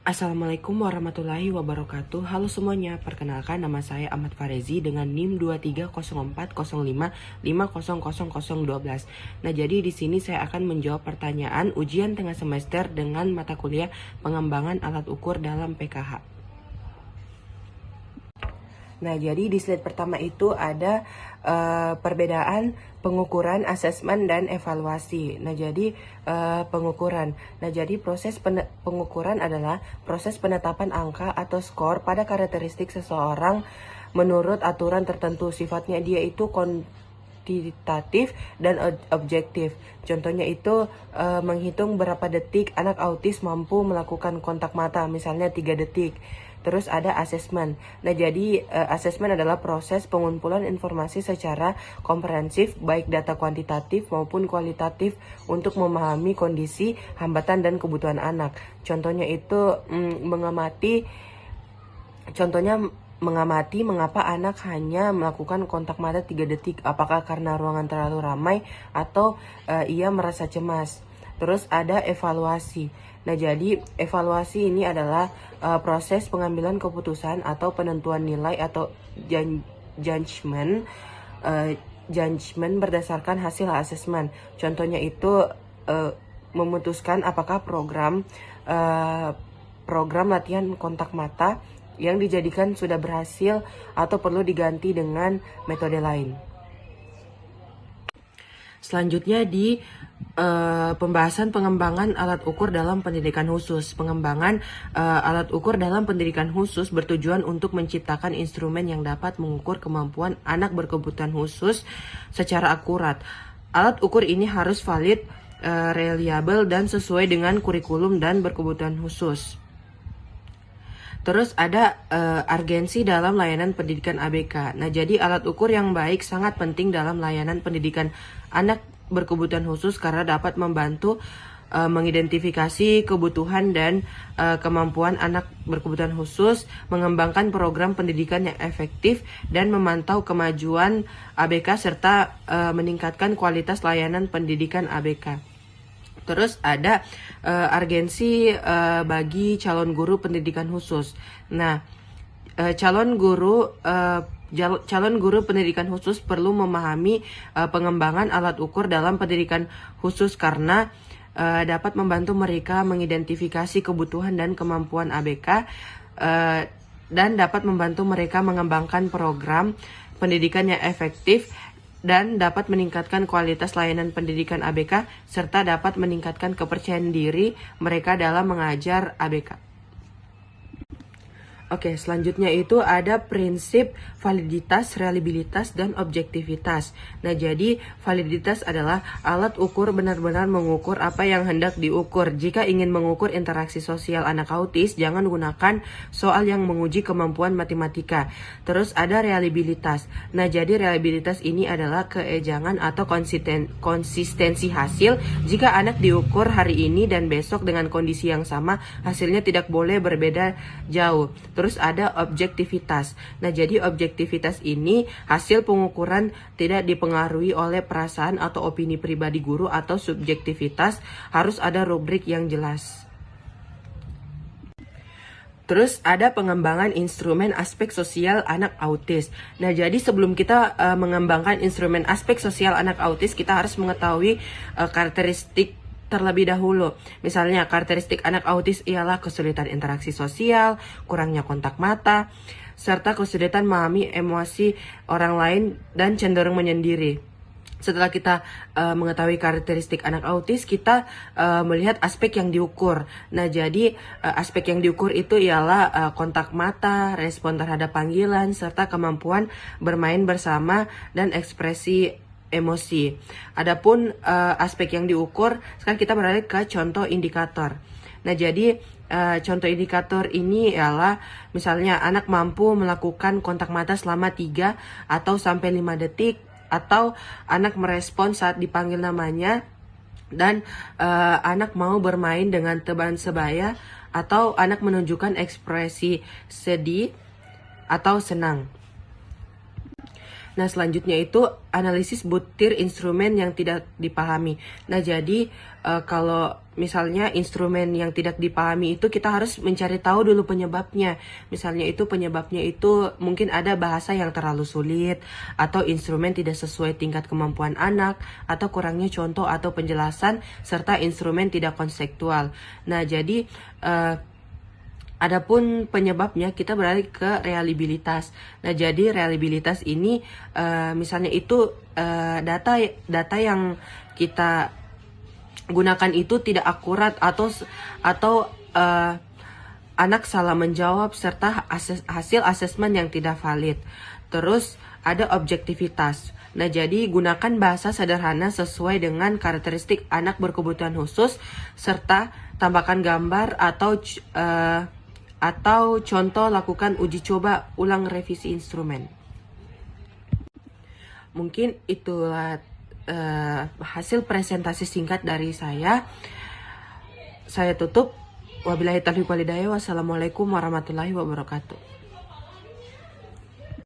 Assalamualaikum warahmatullahi wabarakatuh. Halo semuanya, perkenalkan nama saya Ahmad Farezi dengan NIM 230405500012. Nah, jadi di sini saya akan menjawab pertanyaan ujian tengah semester dengan mata kuliah pengembangan alat ukur dalam PKH. Nah, jadi di slide pertama itu ada perbedaan pengukuran, asesmen, dan evaluasi. Nah, jadi pengukuran. Nah, jadi proses pengukuran adalah proses penetapan angka atau skor pada karakteristik seseorang menurut aturan tertentu. Sifatnya dia itu kuantitatif dan objektif. Contohnya itu menghitung berapa detik anak autis mampu melakukan kontak mata, misalnya 3 detik. Terus ada asesmen. Nah, jadi asesmen adalah proses pengumpulan informasi secara komprehensif, baik data kuantitatif maupun kualitatif untuk memahami kondisi, hambatan, dan kebutuhan anak. Contohnya itu mengamati mengapa anak hanya melakukan kontak mata 3 detik, apakah karena ruangan terlalu ramai atau ia merasa cemas. Terus ada evaluasi. Nah, jadi evaluasi ini adalah proses pengambilan keputusan atau penentuan nilai atau judgment berdasarkan hasil asesmen. Contohnya itu memutuskan apakah program latihan kontak mata yang dijadikan sudah berhasil atau perlu diganti dengan metode lain. Selanjutnya di pembahasan pengembangan alat ukur dalam pendidikan khusus. Pengembangan alat ukur dalam pendidikan khusus bertujuan untuk menciptakan instrumen yang dapat mengukur kemampuan anak berkebutuhan khusus secara akurat. Alat ukur ini harus valid, reliable, dan sesuai dengan kurikulum dan berkebutuhan khusus. Terus ada urgensi dalam layanan pendidikan ABK. Nah, jadi alat ukur yang baik sangat penting dalam layanan pendidikan anak berkebutuhan khusus karena dapat membantu mengidentifikasi kebutuhan dan kemampuan anak berkebutuhan khusus, mengembangkan program pendidikan yang efektif, dan memantau kemajuan ABK serta meningkatkan kualitas layanan pendidikan ABK. Terus ada urgensi bagi calon guru pendidikan khusus. Nah, calon guru pendidikan khusus perlu memahami pengembangan alat ukur dalam pendidikan khusus karena dapat membantu mereka mengidentifikasi kebutuhan dan kemampuan ABK dan dapat membantu mereka mengembangkan program pendidikan yang efektif dan dapat meningkatkan kualitas layanan pendidikan ABK serta dapat meningkatkan kepercayaan diri mereka dalam mengajar ABK. Oke, selanjutnya itu ada prinsip validitas, reliabilitas, dan objektivitas. Nah, jadi validitas adalah alat ukur benar-benar mengukur apa yang hendak diukur. Jika ingin mengukur interaksi sosial anak autis, jangan gunakan soal yang menguji kemampuan matematika. Terus ada reliabilitas. Nah, jadi reliabilitas ini adalah keejangan atau konsistensi hasil. Jika anak diukur hari ini dan besok dengan kondisi yang sama, hasilnya tidak boleh berbeda jauh. Terus ada objektivitas. Nah, jadi objektivitas ini hasil pengukuran tidak dipengaruhi oleh perasaan atau opini pribadi guru atau subjektivitas, harus ada rubrik yang jelas. Terus ada pengembangan instrumen aspek sosial anak autis. Nah, jadi sebelum kita mengembangkan instrumen aspek sosial anak autis, kita harus mengetahui karakteristik terlebih dahulu. Misalnya, karakteristik anak autis ialah kesulitan interaksi sosial, kurangnya kontak mata, serta kesulitan memahami emosi orang lain dan cenderung menyendiri. Setelah kita mengetahui karakteristik anak autis, kita melihat aspek yang diukur. Nah, jadi aspek yang diukur itu ialah kontak mata, respon terhadap panggilan, serta kemampuan bermain bersama dan ekspresi emosi. Adapun aspek yang diukur, sekarang kita beralih ke contoh indikator. Nah, jadi contoh indikator ini ialah misalnya anak mampu melakukan kontak mata selama 3 atau sampai 5 detik, atau anak merespon saat dipanggil namanya, dan anak mau bermain dengan teman sebaya, atau anak menunjukkan ekspresi sedih atau senang. Nah, selanjutnya itu analisis butir instrumen yang tidak dipahami. Nah, jadi kalau misalnya instrumen yang tidak dipahami itu kita harus mencari tahu dulu penyebabnya. Misalnya itu penyebabnya itu mungkin ada bahasa yang terlalu sulit, atau instrumen tidak sesuai tingkat kemampuan anak, atau kurangnya contoh atau penjelasan, serta instrumen tidak konseptual. Nah, jadi adapun penyebabnya kita beralih ke reliabilitas. Nah, jadi reliabilitas ini misalnya itu data yang kita gunakan itu tidak akurat, atau anak salah menjawab, serta hasil asesmen yang tidak valid. Terus ada objektivitas. Nah, jadi gunakan bahasa sederhana sesuai dengan karakteristik anak berkebutuhan khusus, serta tambahkan gambar atau contoh, lakukan uji coba, ulang revisi instrumen. Mungkin itulah hasil presentasi singkat dari saya. Saya tutup. Wabillahi taufiq walhidayah. Wassalamualaikum warahmatullahi wabarakatuh.